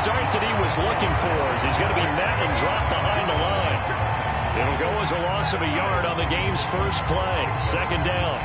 start that he was looking for as he's going to be met and dropped behind the line. It'll go as a loss of a yard on the game's first play. Second down.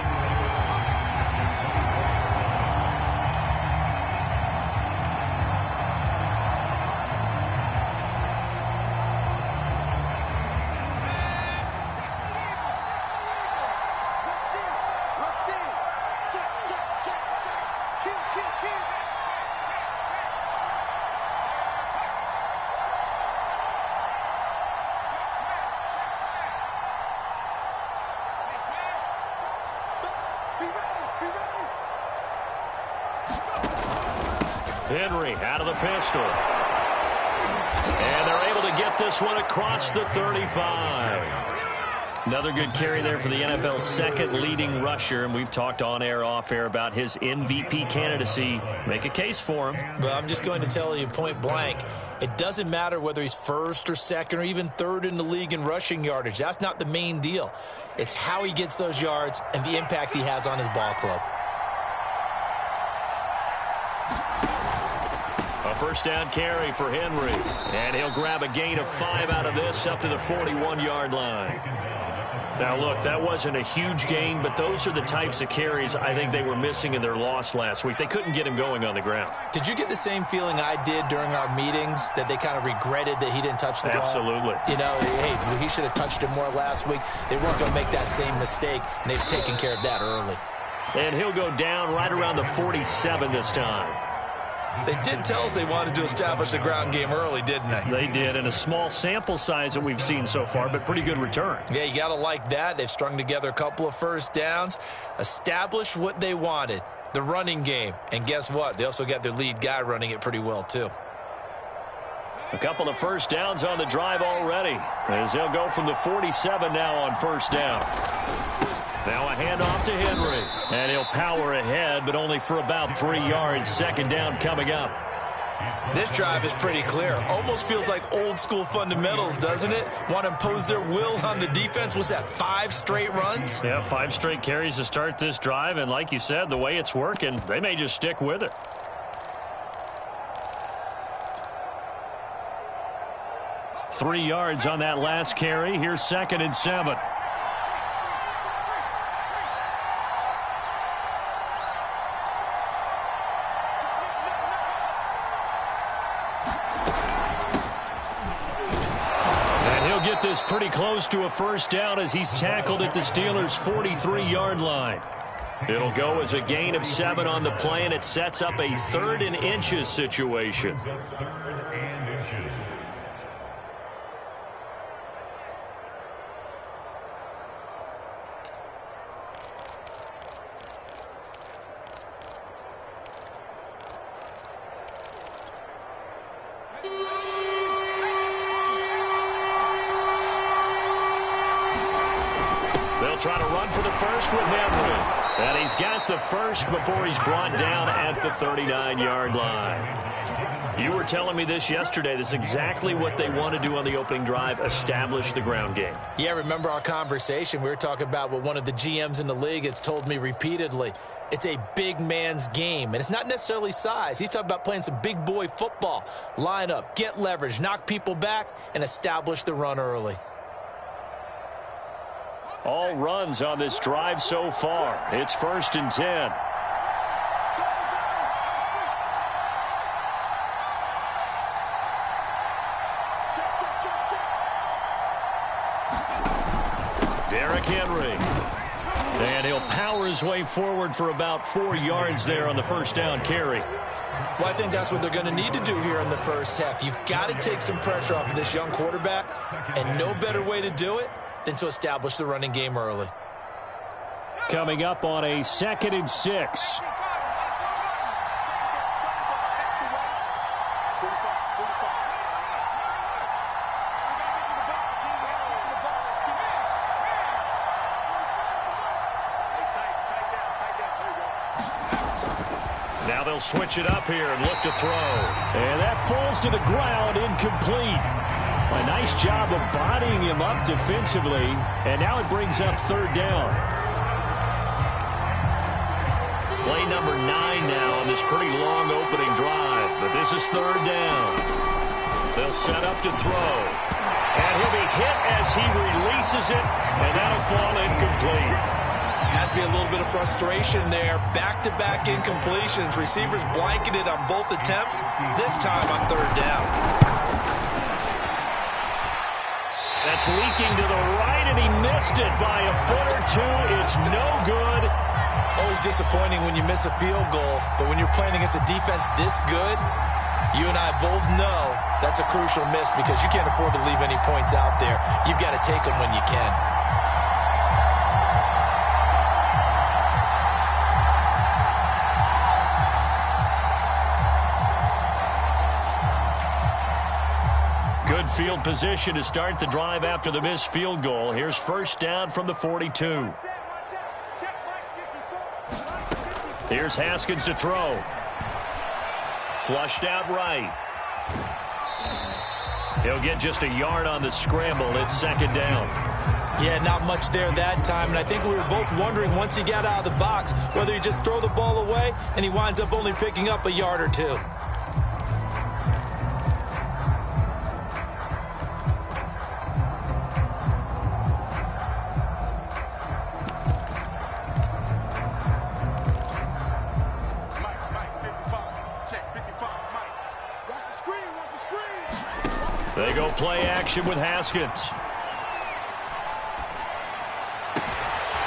Henry out of the pistol. And they're able to get this one across the 35. Another good carry there for the NFL's second leading rusher, and we've talked on air, off air about his MVP candidacy. Make a case for him. But I'm just going to tell you point blank, it doesn't matter whether he's first or second or even third in the league in rushing yardage. That's not the main deal. It's how he gets those yards and the impact he has on his ball club. A first down carry for Henry. And he'll grab a gain of 5 out of this up to the 41-yard line. Now, look, that wasn't a huge gain, but those are the types of carries I think they were missing in their loss last week. They couldn't get him going on the ground. Did you get the same feeling I did during our meetings, that they kind of regretted that he didn't touch the ball? Absolutely. You know, hey, he should have touched it more last week. They weren't going to make that same mistake, and they've taken care of that early. And he'll go down right around the 47 this time. They did tell us they wanted to establish the ground game early, didn't they? They did, and a small sample size that we've seen so far, but pretty good return. Yeah, you got to like that. They've strung together a couple of first downs, established what they wanted, the running game. And guess what? They also got their lead guy running it pretty well, too. A couple of first downs on the drive already, as they'll go from the 47 now on first down. Now a handoff to Henry, and he'll power ahead, but only for about 3 yards. Second down coming up. This drive is pretty clear. Almost feels like old school fundamentals, doesn't it? Want to impose their will on the defense. Was that 5 straight runs? Yeah, 5 straight carries to start this drive, and like you said, the way it's working, they may just stick with it. Three yards on that last carry. Here's 2nd and 7. This pretty close to a first down as he's tackled at the Steelers' 43-yard line. It'll go as a gain of 7 on the play, and it sets up a 3rd and inches situation. Try to run for the first with Henry. And he's got the first before he's brought down at the 39-yard line. You were telling me this yesterday. This is exactly what they want to do on the opening drive, establish the ground game. Yeah, remember our conversation? We were talking about what one of the GMs in the league has told me repeatedly. It's a big man's game, and it's not necessarily size. He's talking about playing some big boy football. Line up, get leverage, knock people back, and establish the run early. All runs on this drive so far. It's 1st and 10. Derrick Henry. And he'll power his way forward for about 4 yards there on the first down carry. Well, I think that's what they're going to need to do here in the first half. You've got to take some pressure off of this young quarterback, and no better way to do it than to establish the running game early. Coming up on a 2nd and 6. Now they'll switch it up here and look to throw. And that falls to the ground, incomplete. A nice job of bodying him up defensively, and now it brings up 3rd down. Play number 9 now on this pretty long opening drive. But this is third down. They'll set up to throw. And he'll be hit as he releases it, and that'll fall incomplete. Has to be a little bit of frustration there. Back-to-back incompletions. Receivers blanketed on both attempts, this time on third down. That's leaking to the right, and he missed it by a foot or two. It's no good. Always disappointing when you miss a field goal, but when you're playing against a defense this good, you and I both know that's a crucial miss because you can't afford to leave any points out there. You've got to take them when you can. Good field position to start the drive after the missed field goal. Here's first down from the 42. Here's Haskins to throw. Flushed out right. He'll get just a yard on the scramble. It's second down. Yeah, not much there that time, and I think we were both wondering once he got out of the box whether he just throw the ball away and he winds up only picking up a yard or two. They go play action with Haskins.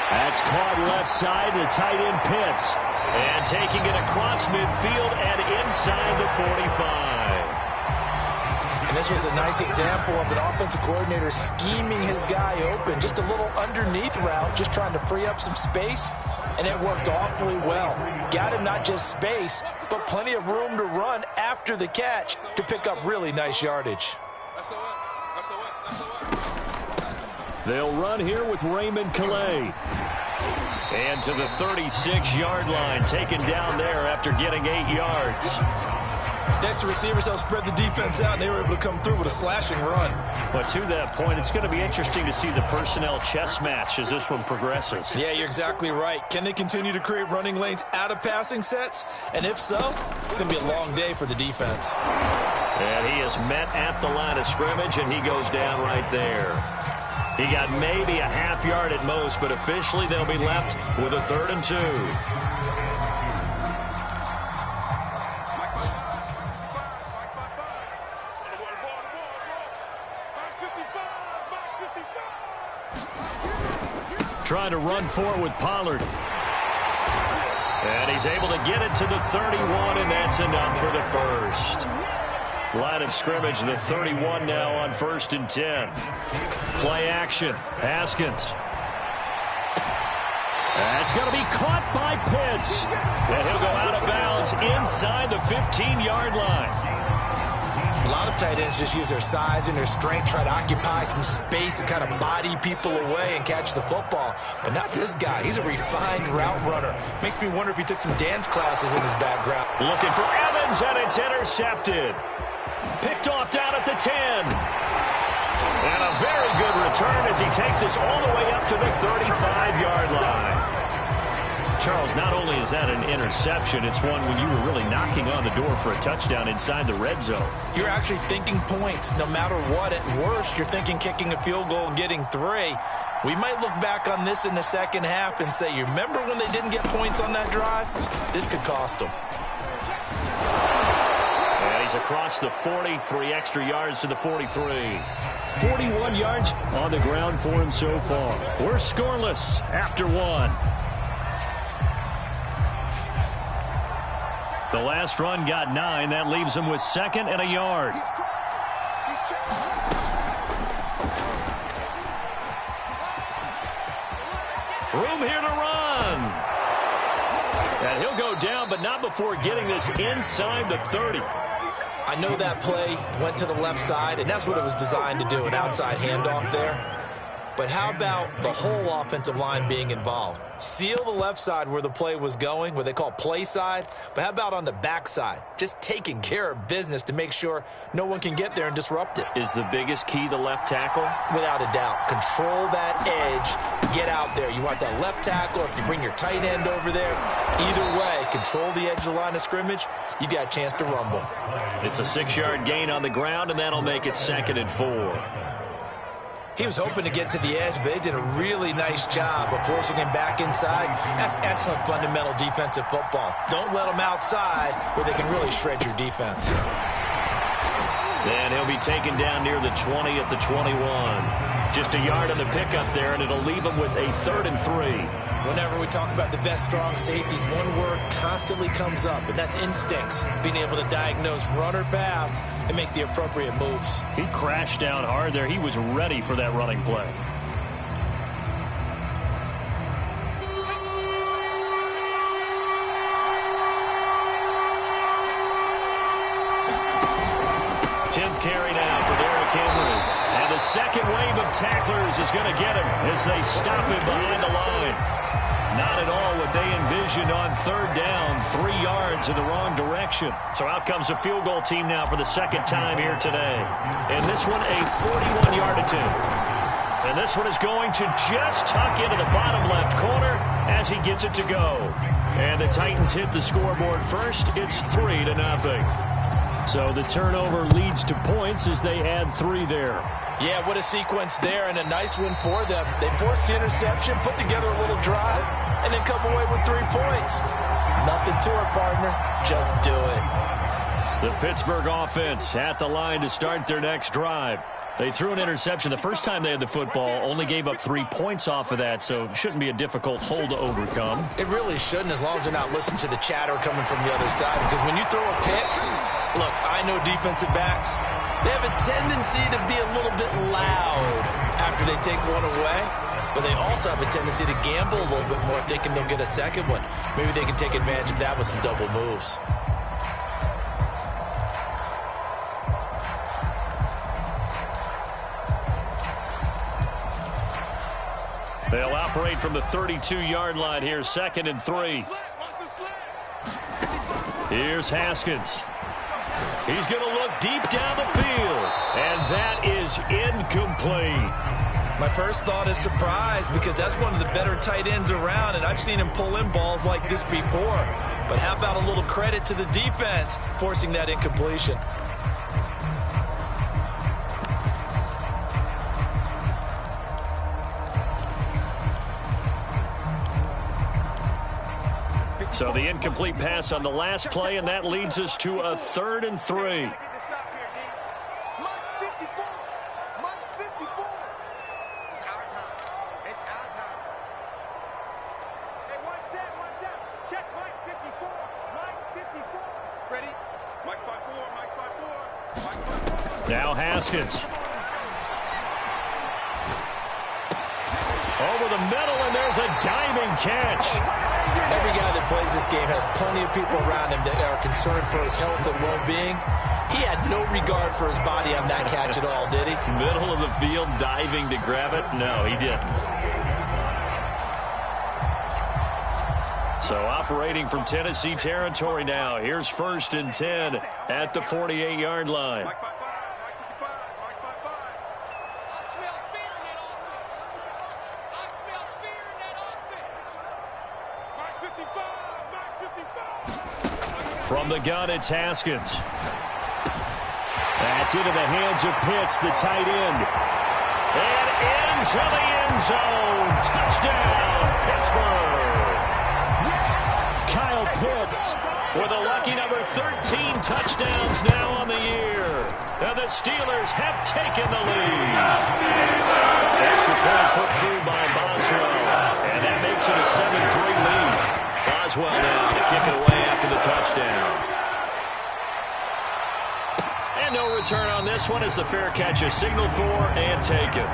That's caught left side to tight end Pitts. And taking it across midfield and inside the 45. And this was a nice example of an offensive coordinator scheming his guy open. Just a little underneath route, just trying to free up some space. And it worked awfully well. Got him not just space, but plenty of room to run after the catch to pick up really nice yardage. They'll run here with Raymond Calais. And to the 36-yard line, taken down there after getting 8 yards. Next, the receivers helped spread the defense out, and they were able to come through with a slashing run. But to that point, it's going to be interesting to see the personnel chess match as this one progresses. Yeah, you're exactly right. Can they continue to create running lanes out of passing sets? And if so, it's going to be a long day for the defense. And he is met at the line of scrimmage, and he goes down right there. He got maybe a half yard at most, but officially they'll be left with a 3rd and 2. Trying to run forward with Pollard. And he's able to get it to the 31, and that's enough for the first. Line of scrimmage, the 31 now on 1st and 10. Play action. Haskins. That's going to be caught by Pitts. And he'll go out of bounds inside the 15-yard line. A lot of tight ends just use their size and their strength, try to occupy some space and kind of body people away and catch the football. But not this guy. He's a refined route runner. Makes me wonder if he took some dance classes in his background. Looking for Evans, and it's intercepted. Picked off down at the 10. And a very good return as he takes us all the way up to the 35-yard line. Charles, not only is that an interception, it's one when you were really knocking on the door for a touchdown inside the red zone. You're actually thinking points no matter what. At worst, you're thinking kicking a field goal and getting 3. We might look back on this in the second half and say, you remember when they didn't get points on that drive? This could cost them. And he's across the 40, 3 extra yards to the 43. 41 yards on the ground for him so far. We're scoreless after 1. The last run got 9. That leaves him with 2nd and a yard. Room here to run. And he'll go down, but not before getting this inside the 30. I know that play went to the left side, and that's what it was designed to do, an outside handoff there. But how about the whole offensive line being involved? Seal the left side where the play was going, where they call play side. But how about on the back side? Just taking care of business to make sure no one can get there and disrupt it. Is the biggest key the left tackle? Without a doubt. Control that edge. Get out there. You want that left tackle. If you bring your tight end over there, either way, control the edge of the line of scrimmage. You got a chance to rumble. It's a 6-yard gain on the ground, and that'll make it 2nd and 4. He was hoping to get to the edge, but they did a really nice job of forcing him back inside. That's excellent fundamental defensive football. Don't let them outside where they can really shred your defense. And he'll be taken down near the 20 at the 21. Just a yard on the pickup there, and it'll leave him with a 3rd and 3. Whenever we talk about the best strong safeties, one word constantly comes up, and that's instincts. Being able to diagnose run or pass and make the appropriate moves. He crashed down hard there. He was ready for that running play. Carry now for Derrick Henry. And the second wave of tacklers is going to get him as they stop him behind the line. Not at all what they envisioned on 3rd down, 3 yards in the wrong direction. So out comes a field goal team now for the 2nd time here today. And this one a 41-yard attempt. And this one is going to just tuck into the bottom left corner as he gets it to go. And the Titans hit the scoreboard first. It's 3-0. So the turnover leads to points as they add 3 there. Yeah, what a sequence there, and a nice win for them. They forced the interception, put together a little drive, and then come away with 3 points. Nothing to it, partner. Just do it. The Pittsburgh offense at the line to start their next drive. They threw an interception the first time they had the football, only gave up 3 points off of that, so it shouldn't be a difficult hole to overcome. It really shouldn't, as long as they're not listening to the chatter coming from the other side, because when you throw a pick, look, I know defensive backs, they have a tendency to be a little bit loud after they take one away, but they also have a tendency to gamble a little bit more thinking they'll get a second one. Maybe they can take advantage of that with some double moves. They'll operate from the 32-yard line here, 2nd and 3. Here's Haskins. He's going to look deep down the field, and that is incomplete. My first thought is surprise, because that's one of the better tight ends around, and I've seen him pull in balls like this before. But how about a little credit to the defense forcing that incompletion? So the incomplete pass on the last play, and that leads us to a 3rd and 3. Now Haskins. Over the middle, and there's a diving catch. Every guy that plays this game has plenty of people around him that are concerned for his health and well-being. He had no regard for his body on that catch at all, did he? Middle of the field, diving to grab it? No, he didn't. So operating from Tennessee territory now. Here's 1st and 10 at the 48-yard line. From the gun, it's Haskins. That's into the hands of Pitts, the tight end. And into the end zone. Touchdown, Pittsburgh. Kyle Pitts with a lucky number 13 touchdowns now on the year. And the Steelers have taken the lead. Extra point put through by Boswell. And that makes it a 7-3 lead. Boswell now to kick it away after the touchdown. And no return on this one as the fair catch is signaled for and taken.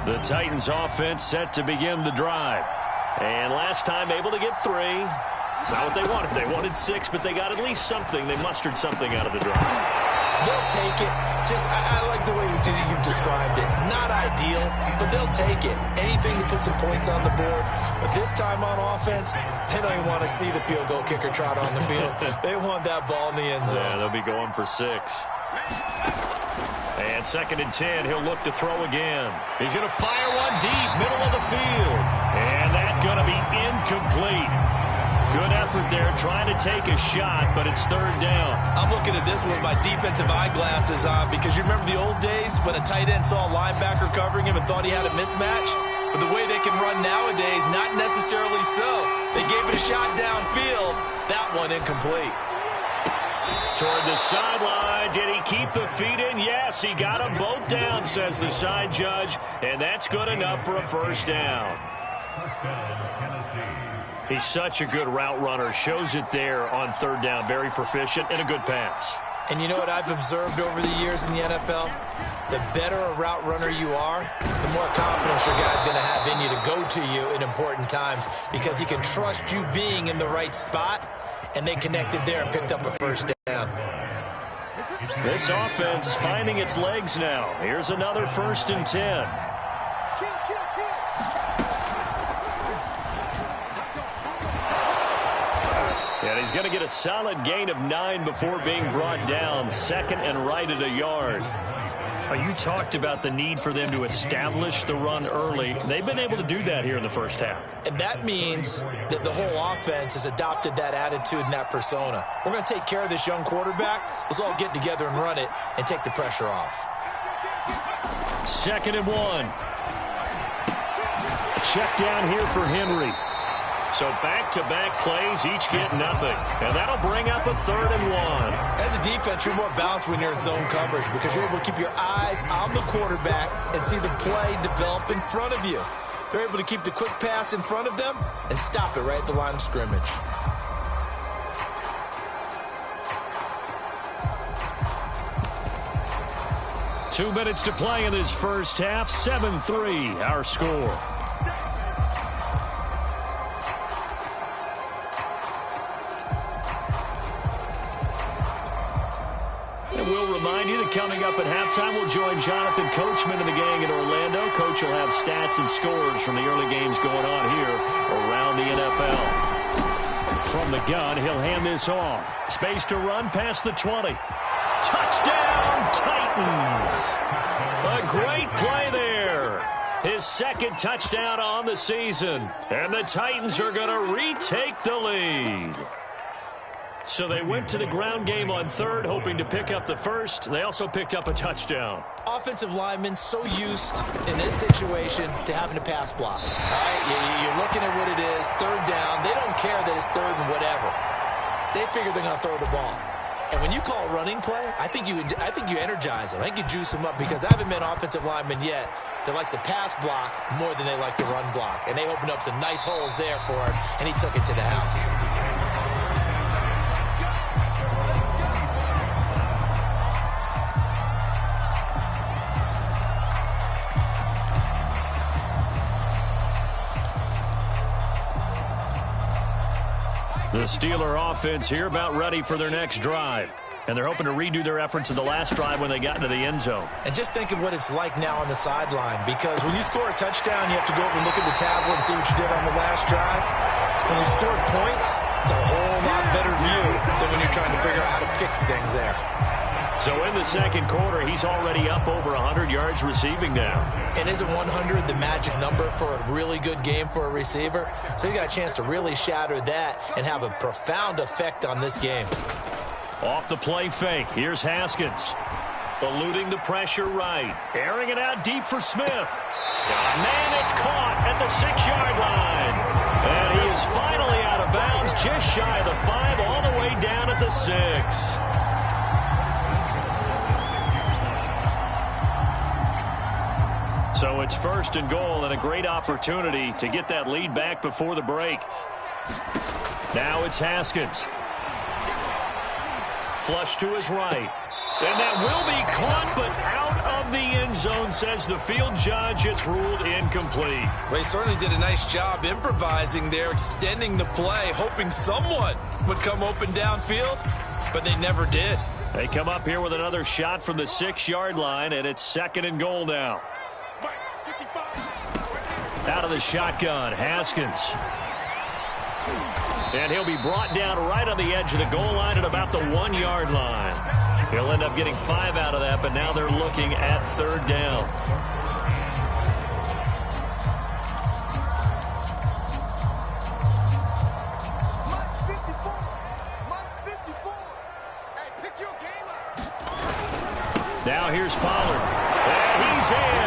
The Titans offense set to begin the drive. And last time able to get 3. It's not what they wanted. They wanted 6, but they got at least something. They mustered something out of the drive. They'll take it. I like the way you've described it. Not ideal, but they'll take it. Anything to put some points on the board. But this time on offense, they don't even want to see the field goal kicker trot on the field. They want that ball in the end zone. Yeah, they'll be going for 6. And 2nd and 10, he'll look to throw again. He's going to fire one deep, middle of the field. And that's going to be incomplete. Good effort there, trying to take a shot, but it's 3rd down. I'm looking at this with my defensive eyeglasses on because you remember the old days when a tight end saw a linebacker covering him and thought he had a mismatch? But the way they can run nowadays, not necessarily so. They gave it a shot downfield. That one incomplete. Toward the sideline. Did he keep the feet in? Yes, he got them both down, says the side judge, and that's good enough for a 1st down. He's such a good route runner. Shows it there on 3rd down. Very proficient and a good pass. And you know what I've observed over the years in the NFL? The better a route runner you are, the more confidence your guy's going to have in you to go to you in important times because he can trust you being in the right spot, and they connected there and picked up a 1st down. This offense finding its legs now. Here's another 1st and 10. And he's going to get a solid gain of 9 before being brought down. 2nd and right at a yard. You talked about the need for them to establish the run early. They've been able to do that here in the 1st half. And that means that the whole offense has adopted that attitude and that persona. We're going to take care of this young quarterback. Let's all get together and run it and take the pressure off. 2nd and 1. Check down here for Henry. So back-to-back plays, each get nothing. And that'll bring up a 3rd and 1. As a defense, you're more balanced when you're in zone coverage because you're able to keep your eyes on the quarterback and see the play develop in front of you. They're able to keep the quick pass in front of them and stop it right at the line of scrimmage. Two minutes to play in this 1st half. 7-3, our score. We'll remind you that coming up at halftime, we'll join Jonathan Coachman and the gang in Orlando. Coach will have stats and scores from the early games going on here around the NFL. From the gun, he'll hand this off. Space to run past the 20. Touchdown, Titans! A great play there. His 2nd touchdown on the season. And the Titans are going to retake the lead. So they went to the ground game on 3rd, hoping to pick up the 1st. They also picked up a touchdown. Offensive linemen so used in this situation to having to pass block. All right, you're looking at what it is, 3rd down. They don't care that it's 3rd and whatever. They figure they're going to throw the ball. And when you call a running play, I think you energize them. I think you juice them up because I haven't met an offensive lineman yet that likes to pass block more than they like to run block. And they opened up some nice holes there for him, and he took it to the house. The Steeler offense here about ready for their next drive. And they're hoping to redo their efforts in the last drive when they got into the end zone. And just think of what it's like now on the sideline, because when you score a touchdown, you have to go over and look at the tablet and see what you did on the last drive. When you scored points, it's a whole lot better view than when you're trying to figure out how to fix things there. So in the 2nd quarter, he's already up over 100 yards receiving now. And isn't 100 the magic number for a really good game for a receiver? So he got a chance to really shatter that and have a profound effect on this game. Off the play fake, here's Haskins. Eluding the pressure right. Airing it out deep for Smith. Man, it's caught at the 6-yard line. And he is finally out of bounds, just shy of the 5, all the way down at the 6. So it's 1st and goal and a great opportunity to get that lead back before the break. Now it's Haskins. Flush to his right. And that will be caught, but out of the end zone, says the field judge. It's ruled incomplete. Well, he certainly did a nice job improvising there, extending the play, hoping someone would come open downfield, but they never did. They come up here with another shot from the 6-yard line, and it's 2nd and goal now. Out of the shotgun, Haskins. And he'll be brought down right on the edge of the goal line at about the 1-yard line. He'll end up getting 5 out of that, but now they're looking at 3rd down. Now here's Pollard. And he's in.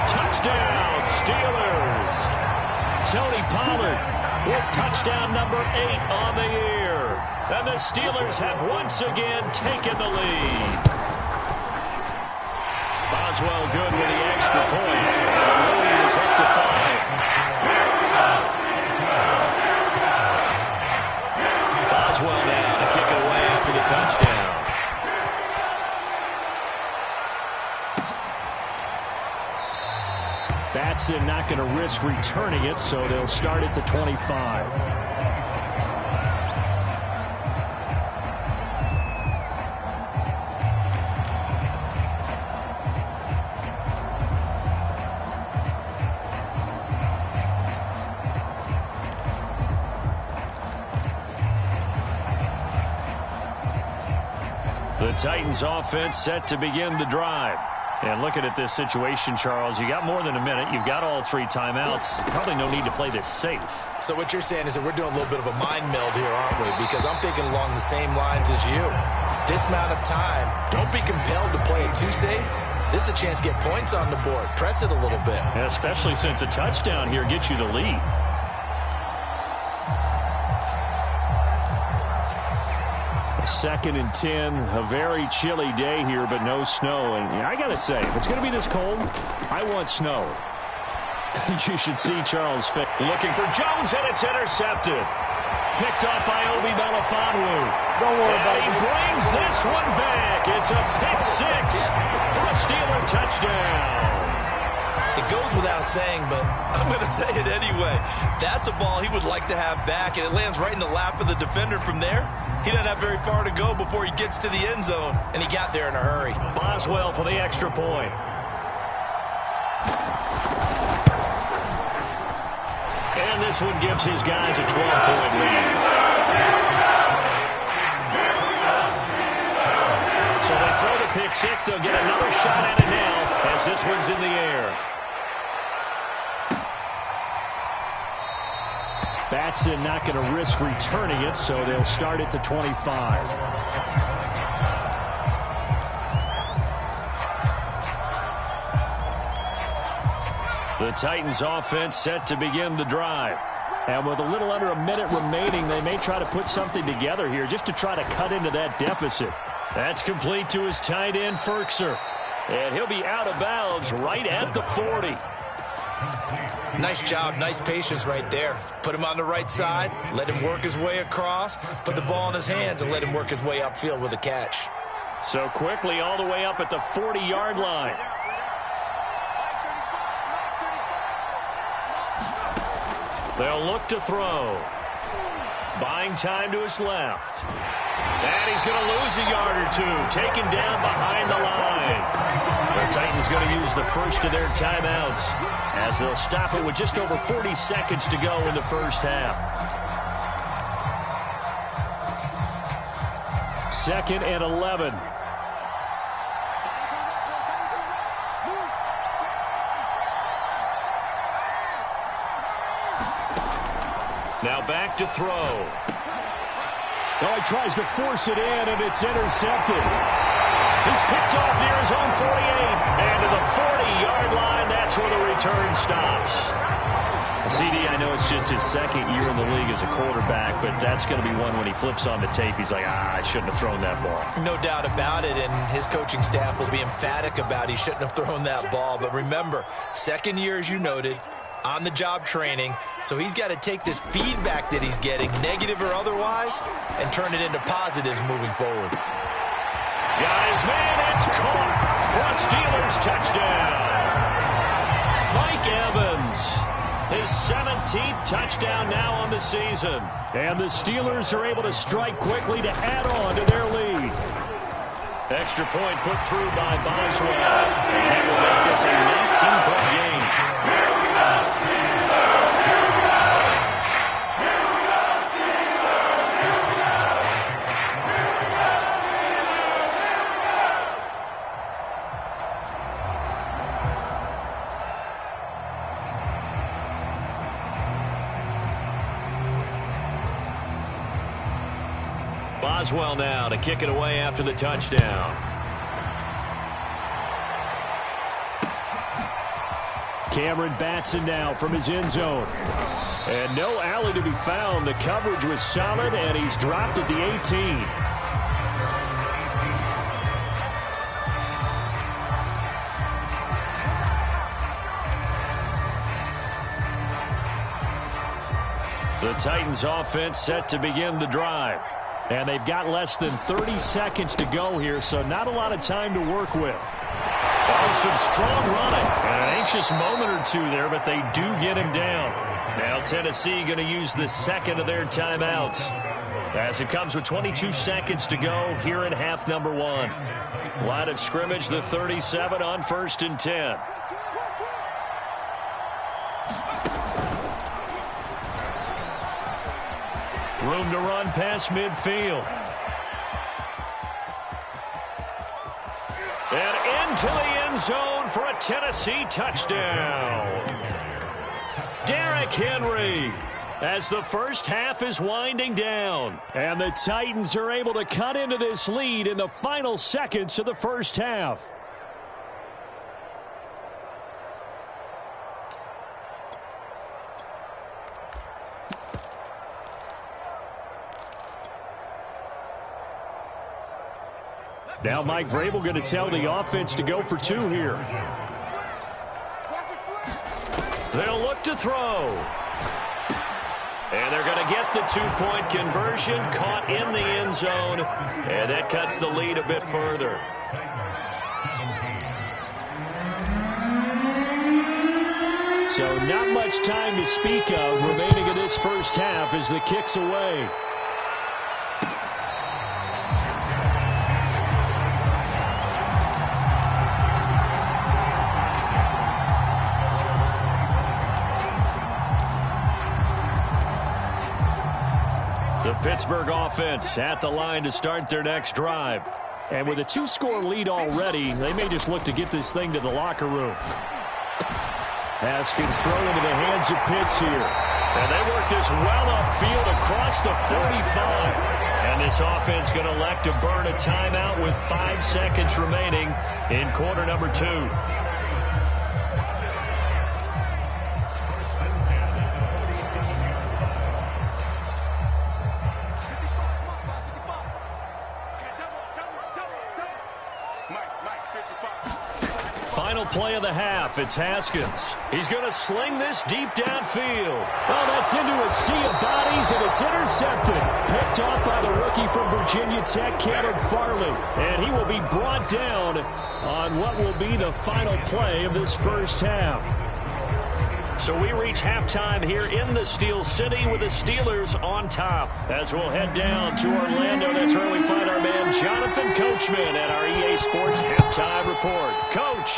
Touchdown, Steelers. Tony Pollard with touchdown number 8 on the year. And the Steelers have once again taken the lead. Boswell good with the extra point. The lead is up to 5. Boswell now to kick it away after the touchdown. Batson not going to risk returning it, so they'll start at the 25. The Titans offense set to begin the drive. And looking at this situation, Charles, you got more than a minute. You've got all 3 timeouts. Probably no need to play this safe. So what you're saying is that we're doing a little bit of a mind meld here, aren't we? Because I'm thinking along the same lines as you. This amount of time, don't be compelled to play it too safe. This is a chance to get points on the board. Press it a little bit. Yeah, especially since a touchdown here gets you the lead. Second and 10, a very chilly day here, but no snow. And I got to say, if it's going to be this cold, I want snow. You should see Charles Fick looking for Jones, and it's intercepted. Picked up by Obi Melifonwu. Don't worry about it. He brings this one back. It's a pick 6 for a Steeler touchdown. It goes without saying, but I'm going to say it anyway. That's a ball he would like to have back, and it lands right in the lap of the defender from there. He doesn't have very far to go before he gets to the end zone, and he got there in a hurry. Boswell for the extra point. And this one gives his guys a 12-point lead. So they throw the pick 6. They'll get another shot at it now as this one's in the air. Batson not going to risk returning it, so they'll start at the 25. The Titans offense set to begin the drive. And with a little under a minute remaining, they may try to put something together here just to try to cut into that deficit. That's complete to his tight end, Ferkser. And he'll be out of bounds right at the 40. Nice job, nice patience right there. Put him on the right side, let him work his way across, put the ball in his hands, and let him work his way upfield with a catch. So quickly all the way up at the 40-yard line. They'll look to throw. Buying time to his left. And he's going to lose a yard or 2. Taken down behind the line. The Titans going to use the first of their timeouts as they'll stop it with just over 40 seconds to go in the first half. 2nd and 11. Now back to throw. Oh, he tries to force it in, and it's intercepted. He's picked off near his own 48. And to the 40-yard line, that's where the return stops. CD, I know it's just his 2nd year in the league as a quarterback, but that's going to be one when he flips on the tape. He's like, I shouldn't have thrown that ball. No doubt about it, and his coaching staff will be emphatic about he shouldn't have thrown that ball. But remember, 2nd year, as you noted, on-the-job training, so he's got to take this feedback that he's getting, negative or otherwise, and turn it into positives moving forward. Got his man. It's caught for a Steelers touchdown. Mike Evans, his 17th touchdown now on the season. And the Steelers are able to strike quickly to add on to their lead. Extra point put through by Boswell. And that will make this a 19-point game. Boswell now to kick it away after the touchdown. Cameron Batson now from his end zone. And no alley to be found. The coverage was solid, and he's dropped at the 18. The Titans offense set to begin the drive. And they've got less than 30 seconds to go here, so not a lot of time to work with. Oh, some strong running. And an anxious moment or two there, but they do get him down. Now Tennessee going to use the second of their timeouts, as it comes with 22 seconds to go here in half number one. Line of scrimmage, the 37 on 1st and 10. Room to run past midfield. And into the end zone for a Tennessee touchdown. Derrick Henry, as the first half is winding down. And the Titans are able to cut into this lead in the final seconds of the first half. Now Mike Vrabel going to tell the offense to go for two here. They'll look to throw. And they're going to get the two-point conversion, caught in the end zone, and that cuts the lead a bit further. So not much time to speak of remaining in this first half as the kick's away. The Pittsburgh offense at the line to start their next drive. And with a two-score lead already, they may just look to get this thing to the locker room. Haskins throw into the hands of Pitts here. And they work this well upfield across the 45. And this offense going to elect to burn a timeout with 5 seconds remaining in quarter number 2. Final play of the half. It's Haskins. He's going to sling this deep downfield. Oh, that's into a sea of bodies, and it's intercepted. Picked off by the rookie from Virginia Tech, Caleb Farley. And he will be brought down on what will be the final play of this first half. So we reach halftime here in the Steel City with the Steelers on top. As we'll head down to Orlando, that's where we find our man Jonathan Coachman at our EA Sports Halftime Report. Coach.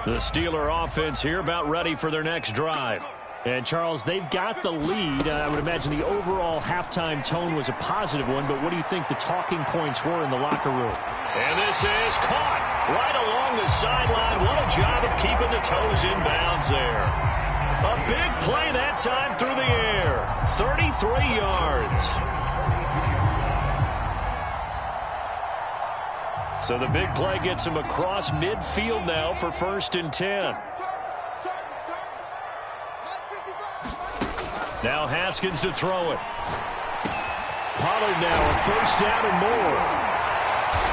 The Steeler offense here about ready for their next drive. And, Charles, they've got the lead. I would imagine the overall halftime tone was a positive one, but what do you think the talking points were in the locker room? And this is caught right along the sideline. What a job of keeping the toes in bounds there. A big play that time through the air. 33 yards. So the big play gets him across midfield now for 1st and 10. Now Haskins to throw it. Pollard now a 1st down and more.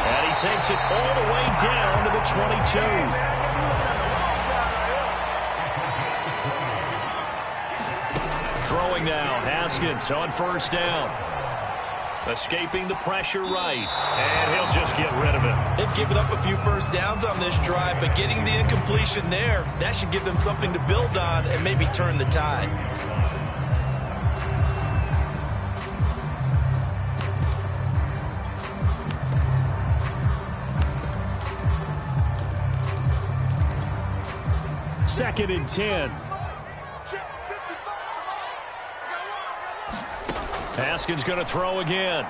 And he takes it all the way down to the 22. Throwing now, Haskins on 1st down. Escaping the pressure right. And he'll just get rid of it. They've given up a few 1st downs on this drive, but getting the incompletion there, that should give them something to build on and maybe turn the tide. Second and 10. Haskins going to throw again.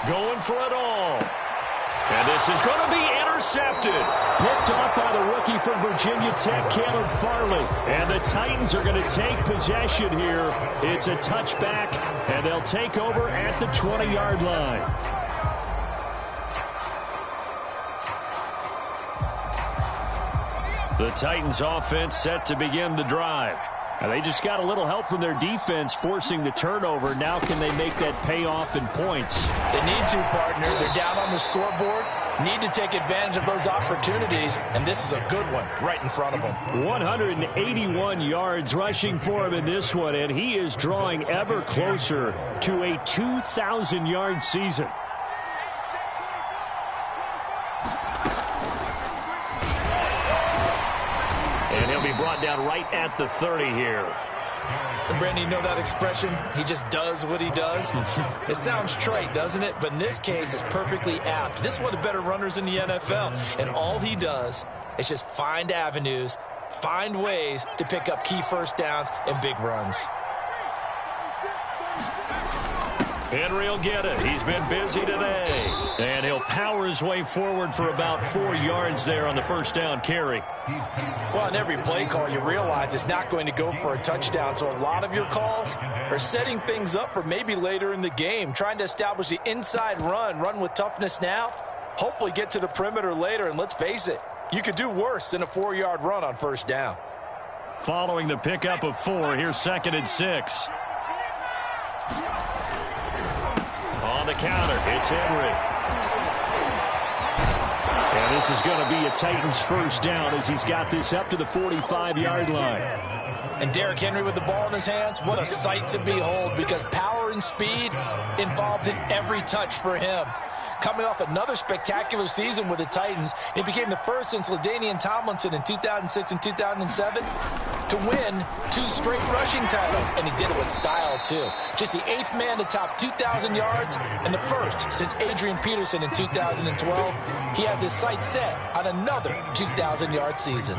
Going for it all. And this is going to be intercepted. Picked off by the rookie from Virginia Tech, Caleb Farley. And the Titans are going to take possession here. It's a touchback, and they'll take over at the 20-yard line. The Titans offense set to begin the drive. Now they just got a little help from their defense forcing the turnover. Now can they make that pay off in points? They need to, partner. They're down on the scoreboard. Need to take advantage of those opportunities, and this is a good one right in front of them. 181 yards rushing for him in this one, and he is drawing ever closer to a 2,000-yard season. And he'll be brought down right at the 30 here. And Brandon, you know that expression? He just does what he does. It sounds trite, doesn't it? But in this case, it's perfectly apt. This is one of the better runners in the NFL. And all he does is just find avenues, find ways to pick up key 1st downs and big runs. Henry will get it. He's been busy today. And he'll power his way forward for about 4 yards there on the 1st down carry. Well, on every play call, you realize it's not going to go for a touchdown. So a lot of your calls are setting things up for maybe later in the game, trying to establish the inside run with toughness now, hopefully get to the perimeter later. And let's face it, you could do worse than a 4-yard run on 1st down. Following the pickup of 4, here's 2nd and 6. On the counter, it's Henry. And this is going to be a Titans 1st down as he's got this up to the 45-yard line. And Derrick Henry with the ball in his hands, what a sight to behold, because power and speed involved in every touch for him. Coming off another spectacular season with the Titans, it became the first since LaDainian Tomlinson in 2006 and 2007 to win 2 straight rushing titles, and he did it with style too. Just the 8th man to top 2,000 yards and the 1st since Adrian Peterson in 2012. He has his sights set on another 2,000-yard season.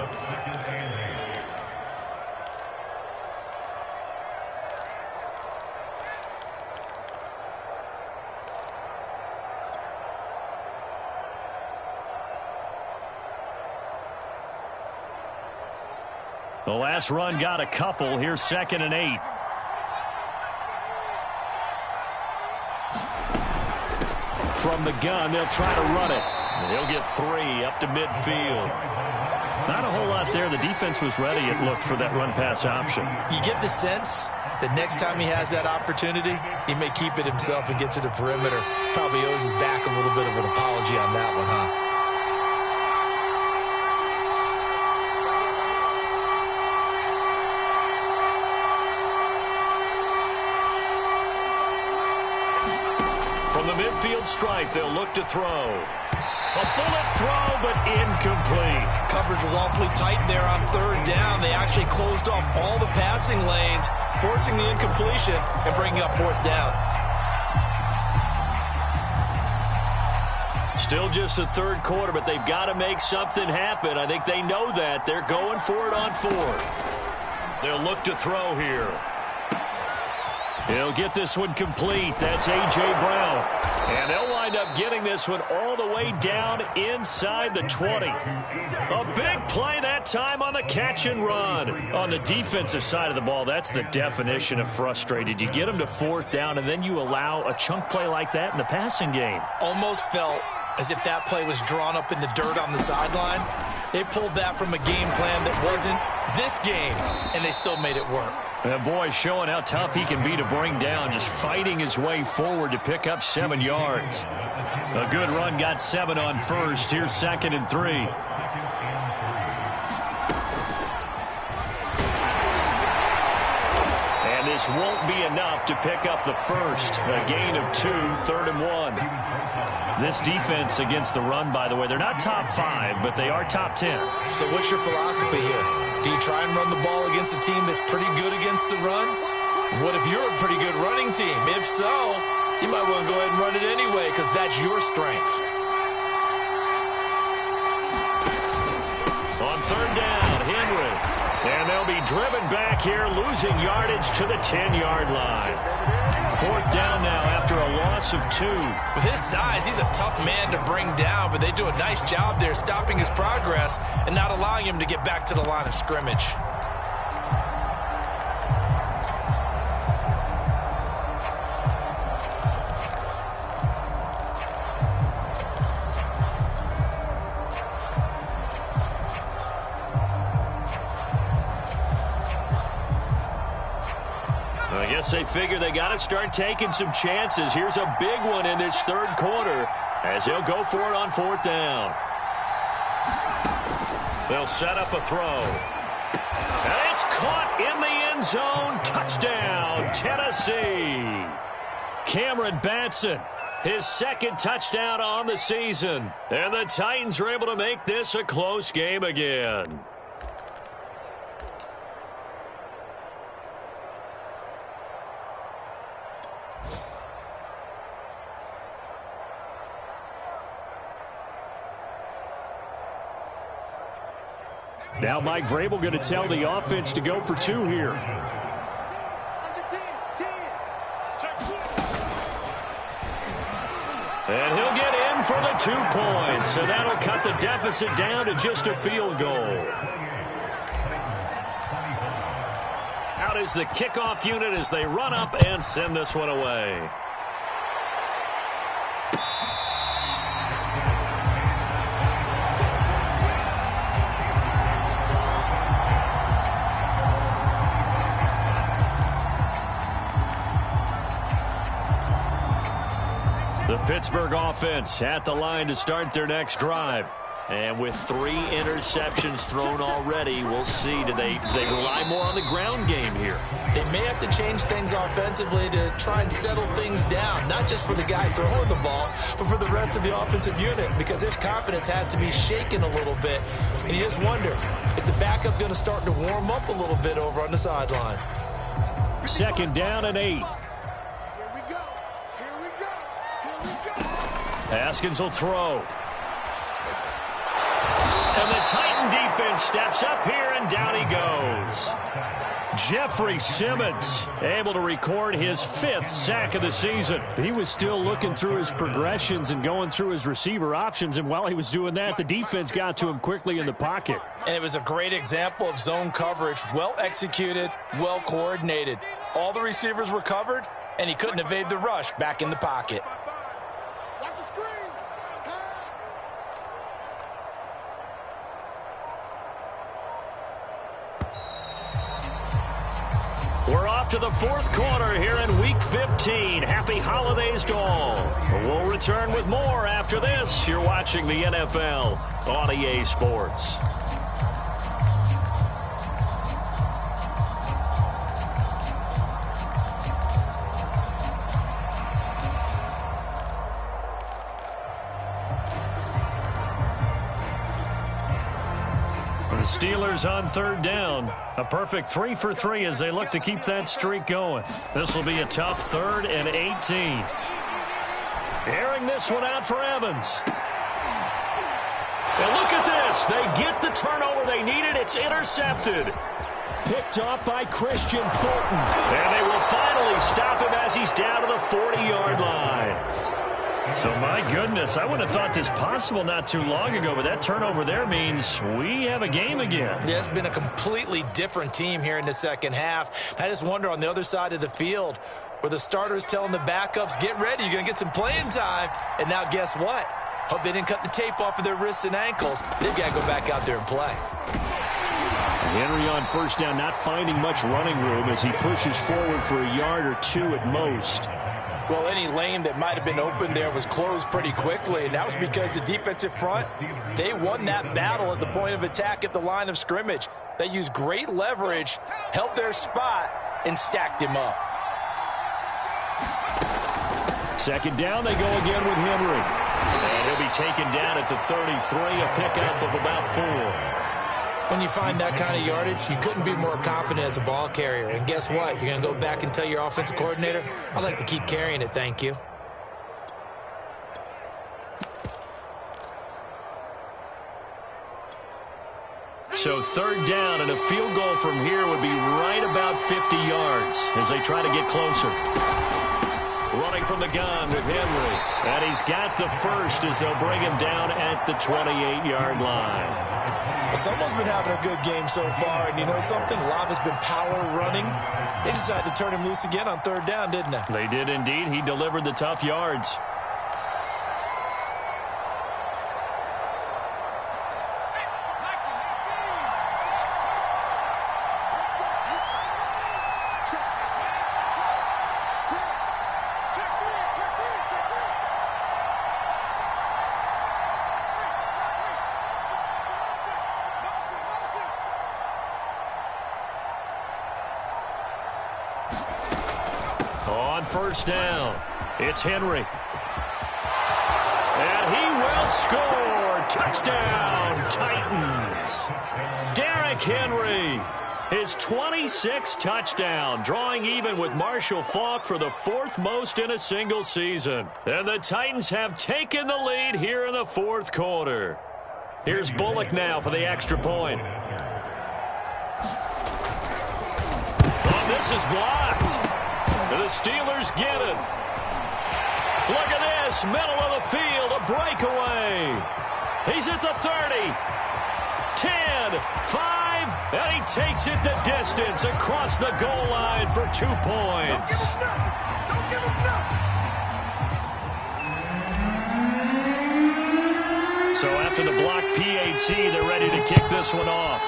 The last run got a couple. Here's 2nd and 8. From the gun, they'll try to run it. And he'll get 3 up to midfield. Not a whole lot there. The defense was ready, it looked, for that run-pass option. You get the sense that next time he has that opportunity, he may keep it himself and get to the perimeter. Probably owes his back a little bit of an apology on that one, huh? From the midfield stripe, they'll look to throw. A bullet throw, but incomplete. Coverage was awfully tight there on 3rd down. They actually closed off all the passing lanes, forcing the incompletion and bringing up 4th down. Still just the 3rd quarter, but they've got to make something happen. I think they know that. They're going for it on 4th. They'll look to throw here. He'll get this one complete. That's A.J. Brown. And they'll wind up getting this one all the way down inside the 20. A big play that time on the catch and run. On the defensive side of the ball, that's the definition of frustrated. You get them to 4th down, and then you allow a chunk play like that in the passing game. Almost felt as if that play was drawn up in the dirt on the sideline. They pulled that from a game plan that wasn't this game, and they still made it work. That boy showing how tough he can be to bring down, just fighting his way forward to pick up 7 yards. A good run got 7 on first. Here's 2nd and 3. This won't be enough to pick up the first. A gain of 2, 3rd and 1. This defense against the run, by the way, they're not top 5, but they are top 10. So what's your philosophy here? Do you try and run the ball against a team that's pretty good against the run? What if you're a pretty good running team? If so, you might want to go ahead and run it anyway because that's your strength. On 3rd down, Henry. And they'll be driven back here, losing yardage to the 10-yard line. 4th down now after a loss of 2. With his size, he's a tough man to bring down, but they do a nice job there stopping his progress and not allowing him to get back to the line of scrimmage. I guess they figure they got to start taking some chances. Here's a big one in this 3rd quarter as he'll go for it on 4th down. They'll set up a throw. And it's caught in the end zone. Touchdown, Tennessee. Cameron Batson, his 2nd touchdown on the season. And the Titans are able to make this a close game again. Now Mike Vrabel going to tell the offense to go for 2 here. And he'll get in for the 2 points. So that'll cut the deficit down to just a field goal. Out is the kickoff unit as they run up and send this one away. The Pittsburgh offense at the line to start their next drive. And with 3 interceptions thrown already, we'll see. Do they rely more on the ground game here? They may have to change things offensively to try and settle things down, not just for the guy throwing the ball, but for the rest of the offensive unit, because their confidence has to be shaken a little bit. And you just wonder, is the backup going to start to warm up a little bit over on the sideline? 2nd down and 8. Haskins will throw. And the Titan defense steps up here, and down he goes. Jeffrey Simmons able to record his 5th sack of the season. He was still looking through his progressions and going through his receiver options, and while he was doing that, the defense got to him quickly in the pocket. And it was a great example of zone coverage, well executed, well coordinated. All the receivers were covered, and he couldn't evade the rush back in the pocket. We're off to the 4th quarter here in Week 15. Happy holidays to all. We'll return with more after this. You're watching the NFL on EA Sports. The Steelers on 3rd down. A perfect 3 for 3 as they look to keep that streak going. This will be a tough 3rd and 18. Airing this one out for Evans. And look at this. They get the turnover they needed. It's intercepted. Picked off by Christian Fulton. And they will finally stop him as he's down to the 40-yard line. So, my goodness, I would have thought this possible not too long ago, but that turnover there means we have a game again. Yeah, it's been a completely different team here in the 2nd half. I just wonder on the other side of the field where the starters telling the backups, get ready, you're going to get some playing time. And now guess what? Hope they didn't cut the tape off of their wrists and ankles. They've got to go back out there and play. Henry on first down, not finding much running room as he pushes forward for a yard or two at most. Well, any lane that might have been open there was closed pretty quickly, and that was because the defensive front, they won that battle at the point of attack at the line of scrimmage. They used great leverage, held their spot, and stacked him up. Second down, they go again with Henry. And he'll be taken down at the 33, a pickup of about 4. When you find that kind of yardage, you couldn't be more confident as a ball carrier. And guess what? You're going to go back and tell your offensive coordinator, I'd like to keep carrying it, thank you. So third down, and a field goal from here would be right about 50 yards as they try to get closer. Running from the gun with Henry. And he's got the first as they'll bring him down at the 28-yard line. Well, someone's been having a good game so far, and you know something? A lot has been power running. They decided to turn him loose again on third down, didn't they? They did indeed. He delivered the tough yards. On first down, it's Henry. And he will score. Touchdown, Titans. Derrick Henry, his 26th touchdown, drawing even with Marshall Faulk for the 4th most in a single season. And the Titans have taken the lead here in the 4th quarter. Here's Bullock now for the extra point. Oh, this is blocked. The Steelers get it. Look at this, middle of the field, a breakaway. He's at the 30, 10, 5, and he takes it the distance across the goal line for 2 points. Don't give him enough. So after the block PAT, they're ready to kick this one off.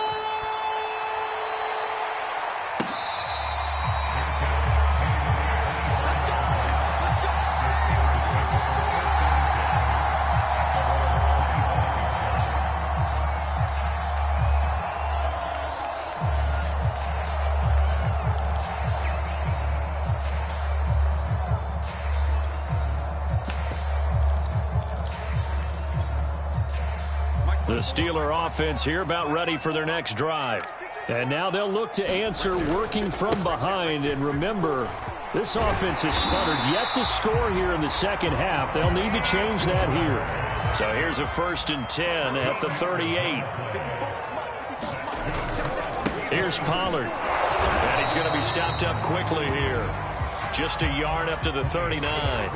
The Steeler offense here about ready for their next drive. And now they'll look to answer working from behind. And remember, this offense has sputtered yet to score here in the second half. They'll need to change that here. So here's a 1st and 10 at the 38. Here's Pollard. And he's going to be stopped up quickly here. Just a yard up to the 39.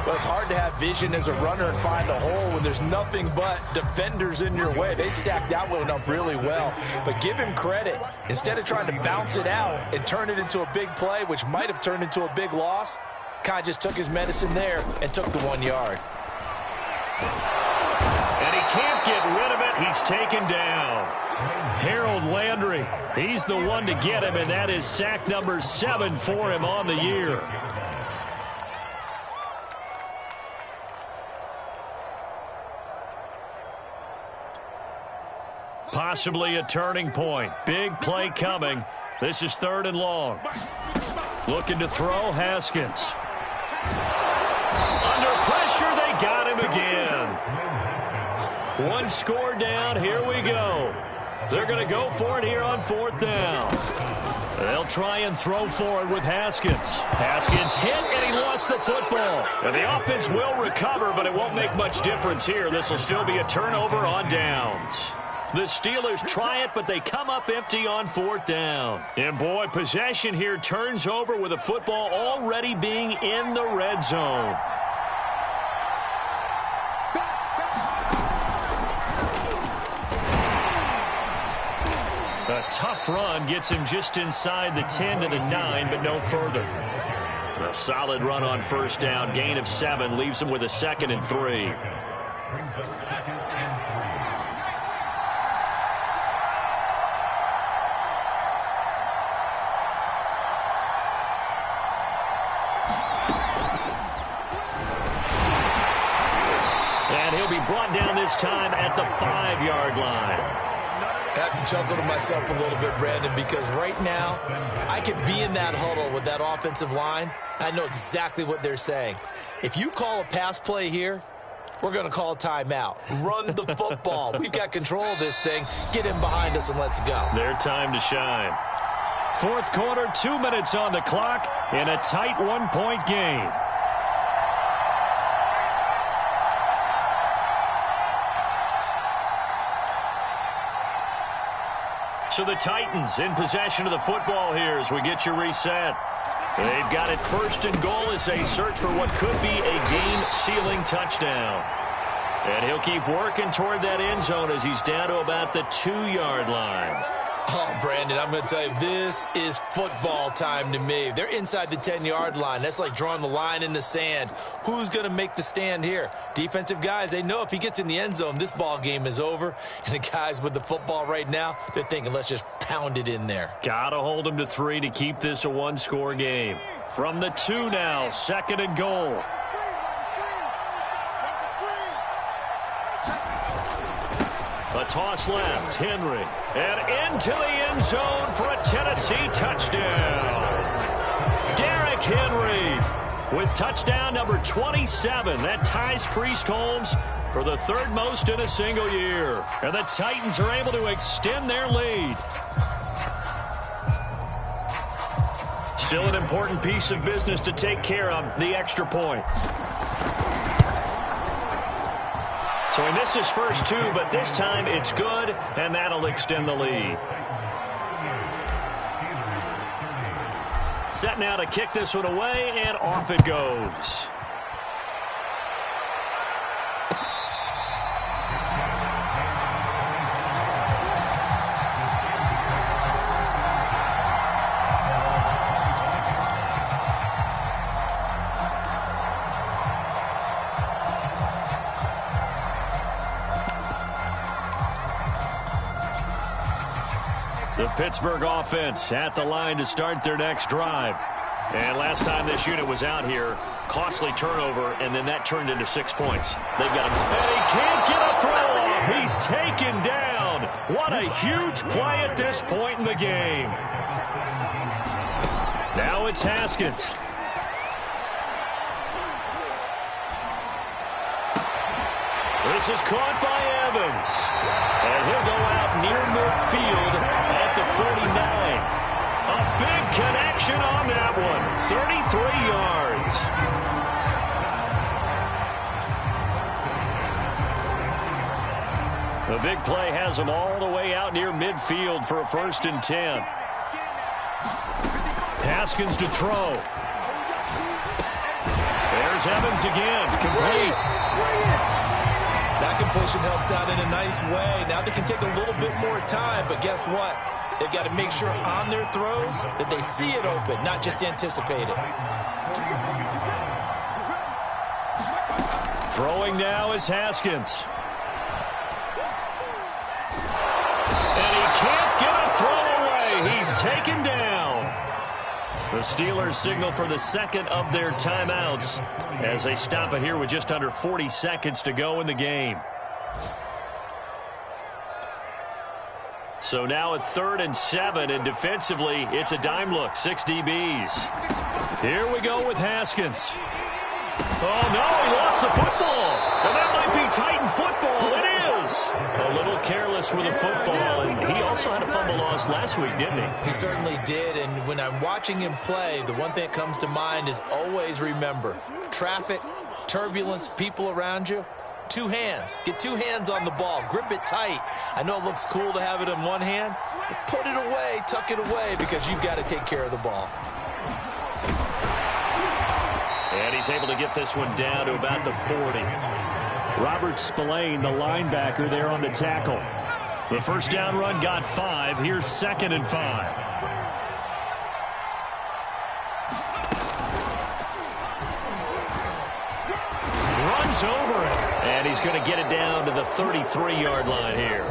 Well, it's hard to have vision as a runner and find a hole when there's nothing but defenders in your way. They stacked that one up really well. But give him credit. Instead of trying to bounce it out and turn it into a big play, which might have turned into a big loss, kind of just took his medicine there and took the 1 yard. And he can't get rid of it. He's taken down. Harold Landry, he's the one to get him, and that is sack number 7 for him on the year. Possibly a turning point. Big play coming. This is 3rd and long. Looking to throw, Haskins. Under pressure, they got him again. 1 score down, here we go. They're going to go for it here on 4th down. They'll try and throw for it with Haskins. Haskins hit, and he lost the football. And the offense will recover, but it won't make much difference here. This will still be a turnover on downs. The Steelers try it, but they come up empty on 4th down. And boy, possession here turns over with the football already being in the red zone. A tough run gets him just inside the 10 to the 9, but no further. A solid run on 1st down, gain of 7, leaves him with a 2nd and 3. Brings up 2nd and 3. And he'll be brought down this time at the 5-yard line. I have to chuckle to myself a little bit, Brandon, because right now I could be in that huddle with that offensive line. I know exactly what they're saying. If you call a pass play here, we're going to call a timeout. Run the football. We've got control of this thing. Get in behind us and let's go. Their time to shine. Fourth quarter, 2 minutes on the clock in a tight 1-point game. So the Titans in possession of the football here as we get you reset. They've got it first and goal as they search for what could be a game-sealing touchdown. And he'll keep working toward that end zone as he's down to about the 2-yard line. Oh, Brandon, I'm going to tell you, this is football time to me. They're inside the 10-yard line. That's like drawing the line in the sand. Who's going to make the stand here? Defensive guys, they know if he gets in the end zone, this ball game is over. And the guys with the football right now, they're thinking, let's just pound it in there. Got to hold him to 3 to keep this a 1-score game. From the 2 now, 2nd and goal. A toss left, Henry, and into the end zone for a Tennessee touchdown. Derrick Henry with touchdown number 27. That ties Priest Holmes for the 3rd most in a single year. And the Titans are able to extend their lead. Still an important piece of business to take care of, the extra point. So he missed his first 2, but this time it's good, and that'll extend the lead. Set now to kick this one away, and off it goes. The Pittsburgh offense at the line to start their next drive. And last time this unit was out here, costly turnover, and then that turned into 6 points. They've got him. And he can't get a throw off. He's taken down. What a huge play at this point in the game. Now it's Haskins. This is caught by Evans. And he'll go out near midfield at the 49. A big connection on that one. 33 yards. The big play has him all the way out near midfield for a 1st and 10. Haskins to throw. There's Evans again. Complete. That completion helps out in a nice way. Now they can take a little bit more time, but guess what? They've got to make sure on their throws that they see it open, not just anticipate it. Throwing now is Haskins. And he can't get a throw away. He's taken down. The Steelers signal for the 2nd of their timeouts as they stop it here with just under 40 seconds to go in the game. So now a 3rd and 7, and defensively, it's a dime look, 6 DBs. Here we go with Haskins. Oh, no, he lost the football. And that might be Titan football. It is. A little careless with the football, and he also had a fumble loss last week, didn't he? He certainly did, and when I'm watching him play, the one thing that comes to mind is always remember, traffic, turbulence, people around you, 2 hands. Get 2 hands on the ball. Grip it tight. I know it looks cool to have it in one hand, but put it away, tuck it away, because you've got to take care of the ball. And he's able to get this one down to about the 40. Robert Spillane, the linebacker, there on the tackle. The first down run got 5. Here's 2nd and 5. Run runs over it. And he's going to get it down to the 33-yard line here.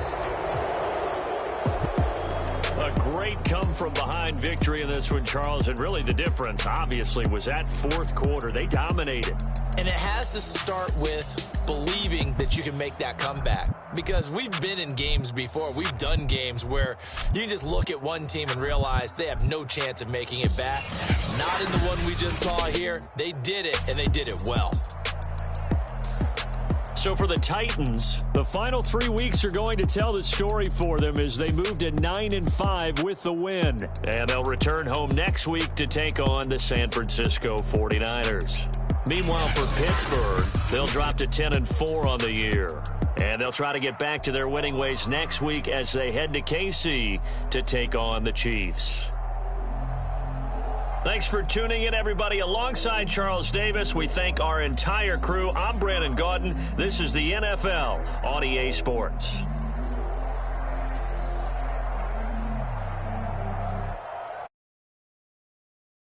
A great come-from-behind victory in this one, Charles. And really the difference, obviously, was that fourth quarter. They dominated. And it has to start with believing that you can make that comeback. Because we've been in games before. We've done games where you can just look at one team and realize they have no chance of making it back. Not in the one we just saw here. They did it, and they did it well. So for the Titans, the final 3 weeks are going to tell the story for them as they move to 9-5 with the win. And they'll return home next week to take on the San Francisco 49ers. Meanwhile, for Pittsburgh, they'll drop to 10-4 on the year. And they'll try to get back to their winning ways next week as they head to KC to take on the Chiefs. Thanks for tuning in, everybody. Alongside Charles Davis, we thank our entire crew. I'm Brandon Gaudin. This is the NFL on EA Sports.